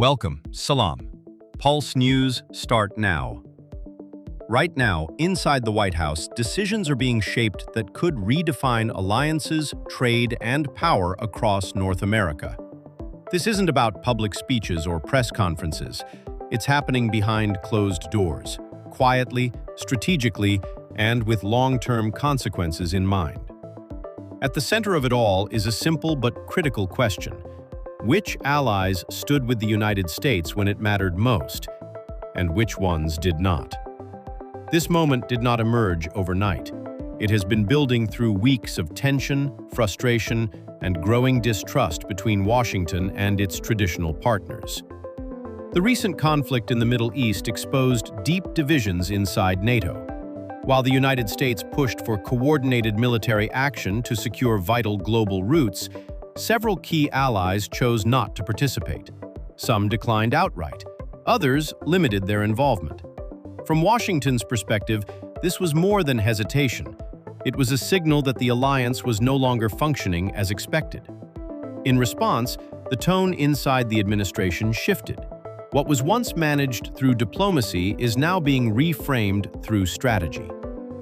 Welcome, Salam. Pulse News, start now. Right now, inside the White House, decisions are being shaped that could redefine alliances, trade, and power across North America. This isn't about public speeches or press conferences. It's happening behind closed doors, quietly, strategically, and with long-term consequences in mind. At the center of it all is a simple but critical question. Which allies stood with the United States when it mattered most, and which ones did not? This moment did not emerge overnight. It has been building through weeks of tension, frustration, and growing distrust between Washington and its traditional partners. The recent conflict in the Middle East exposed deep divisions inside NATO. While the United States pushed for coordinated military action to secure vital global routes, several key allies chose not to participate. Some declined outright. Others limited their involvement. From Washington's perspective, this was more than hesitation. It was a signal that the alliance was no longer functioning as expected. In response, the tone inside the administration shifted. What was once managed through diplomacy is now being reframed through strategy.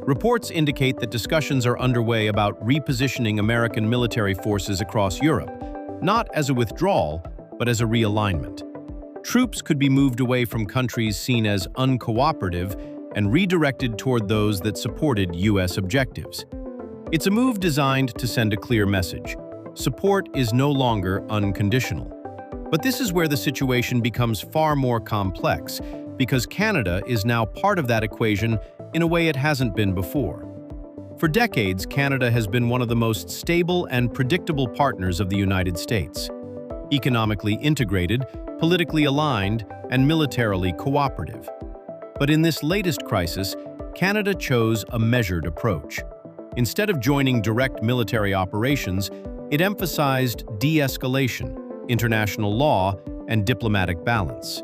Reports indicate that discussions are underway about repositioning American military forces across Europe, not as a withdrawal, but as a realignment. Troops could be moved away from countries seen as uncooperative and redirected toward those that supported U.S. objectives. It's a move designed to send a clear message. Support is no longer unconditional. But this is where the situation becomes far more complex, because Canada is now part of that equation in a way it hasn't been before. For decades, Canada has been one of the most stable and predictable partners of the United States. Economically integrated, politically aligned, and militarily cooperative. But in this latest crisis, Canada chose a measured approach. Instead of joining direct military operations, it emphasized de-escalation, international law, and diplomatic balance.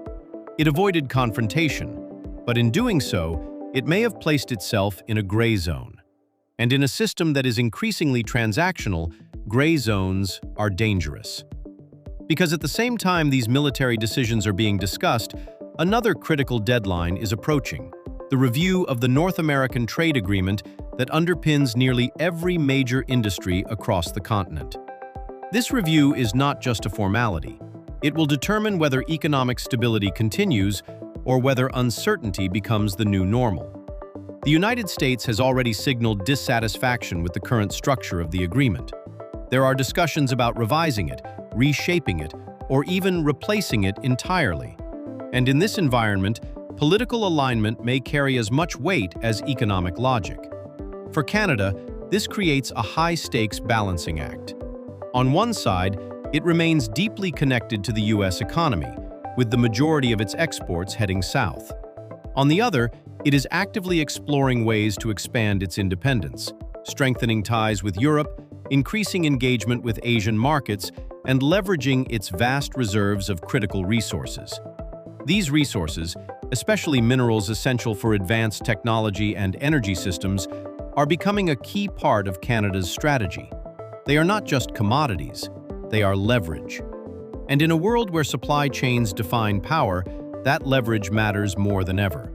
It avoided confrontation, but in doing so, it may have placed itself in a gray zone. And in a system that is increasingly transactional, gray zones are dangerous. Because at the same time these military decisions are being discussed, another critical deadline is approaching: the review of the North American trade agreement that underpins nearly every major industry across the continent. This review is not just a formality. It will determine whether economic stability continues or whether uncertainty becomes the new normal. The United States has already signaled dissatisfaction with the current structure of the agreement. There are discussions about revising it, reshaping it, or even replacing it entirely. And in this environment, political alignment may carry as much weight as economic logic. For Canada, this creates a high-stakes balancing act. On one side, it remains deeply connected to the U.S. economy, with the majority of its exports heading south. On the other, it is actively exploring ways to expand its independence, strengthening ties with Europe, increasing engagement with Asian markets, and leveraging its vast reserves of critical resources. These resources, especially minerals essential for advanced technology and energy systems, are becoming a key part of Canada's strategy. They are not just commodities, they are leverage. And in a world where supply chains define power, that leverage matters more than ever.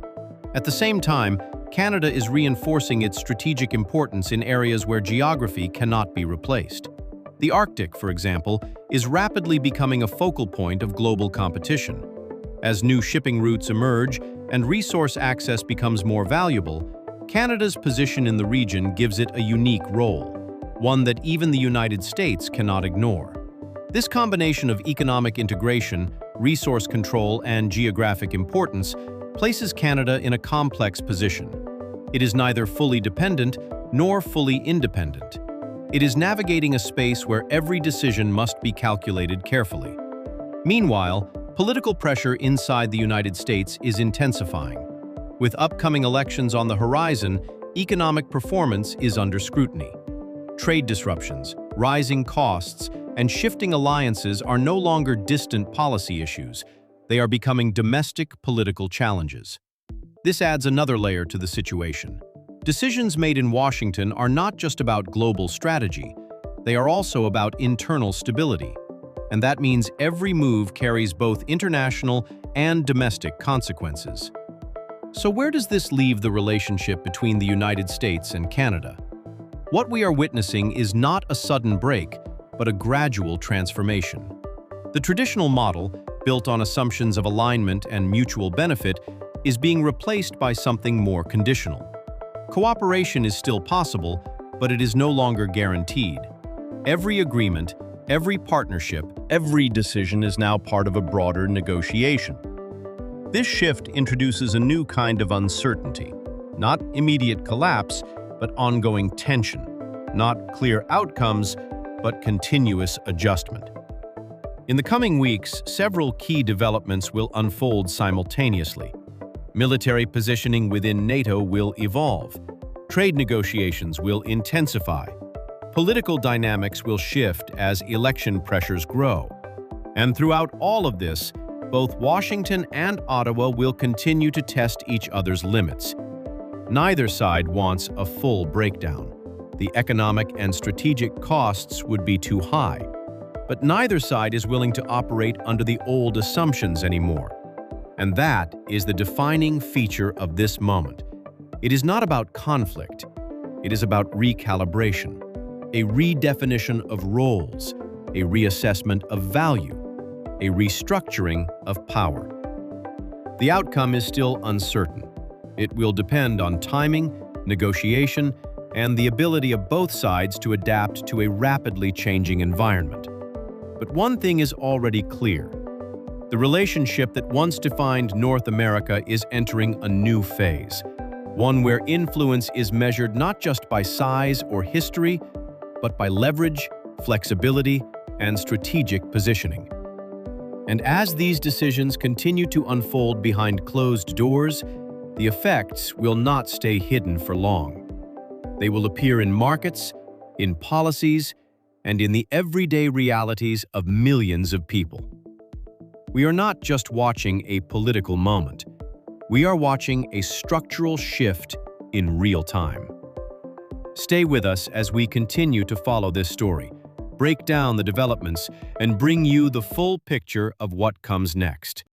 At the same time, Canada is reinforcing its strategic importance in areas where geography cannot be replaced. The Arctic, for example, is rapidly becoming a focal point of global competition. As new shipping routes emerge and resource access becomes more valuable, Canada's position in the region gives it a unique role, one that even the United States cannot ignore. This combination of economic integration, resource control, and geographic importance places Canada in a complex position. It is neither fully dependent nor fully independent. It is navigating a space where every decision must be calculated carefully. Meanwhile, political pressure inside the United States is intensifying. With upcoming elections on the horizon, economic performance is under scrutiny. Trade disruptions, rising costs, and shifting alliances are no longer distant policy issues. They are becoming domestic political challenges. This adds another layer to the situation. Decisions made in Washington are not just about global strategy. They are also about internal stability. and that means every move carries both international and domestic consequences. So where does this leave the relationship between the United States and Canada? What we are witnessing is not a sudden break, but a gradual transformation. The traditional model, built on assumptions of alignment and mutual benefit, is being replaced by something more conditional. Cooperation is still possible, but it is no longer guaranteed. Every agreement, every partnership, every decision is now part of a broader negotiation. This shift introduces a new kind of uncertainty, not immediate collapse, but ongoing tension, not clear outcomes, but continuous adjustment. In the coming weeks, several key developments will unfold simultaneously. Military positioning within NATO will evolve. Trade negotiations will intensify. Political dynamics will shift as election pressures grow. And throughout all of this, both Washington and Ottawa will continue to test each other's limits. Neither side wants a full breakdown. The economic and strategic costs would be too high. But neither side is willing to operate under the old assumptions anymore. And that is the defining feature of this moment. It is not about conflict. It is about recalibration, a redefinition of roles, a reassessment of value, a restructuring of power. The outcome is still uncertain. It will depend on timing, negotiation, and the ability of both sides to adapt to a rapidly changing environment. But one thing is already clear. The relationship that once defined North America is entering a new phase, one where influence is measured not just by size or history, but by leverage, flexibility, and strategic positioning. And as these decisions continue to unfold behind closed doors, the effects will not stay hidden for long. They will appear in markets, in policies, and in the everyday realities of millions of people. We are not just watching a political moment. We are watching a structural shift in real time. Stay with us as we continue to follow this story, break down the developments, and bring you the full picture of what comes next.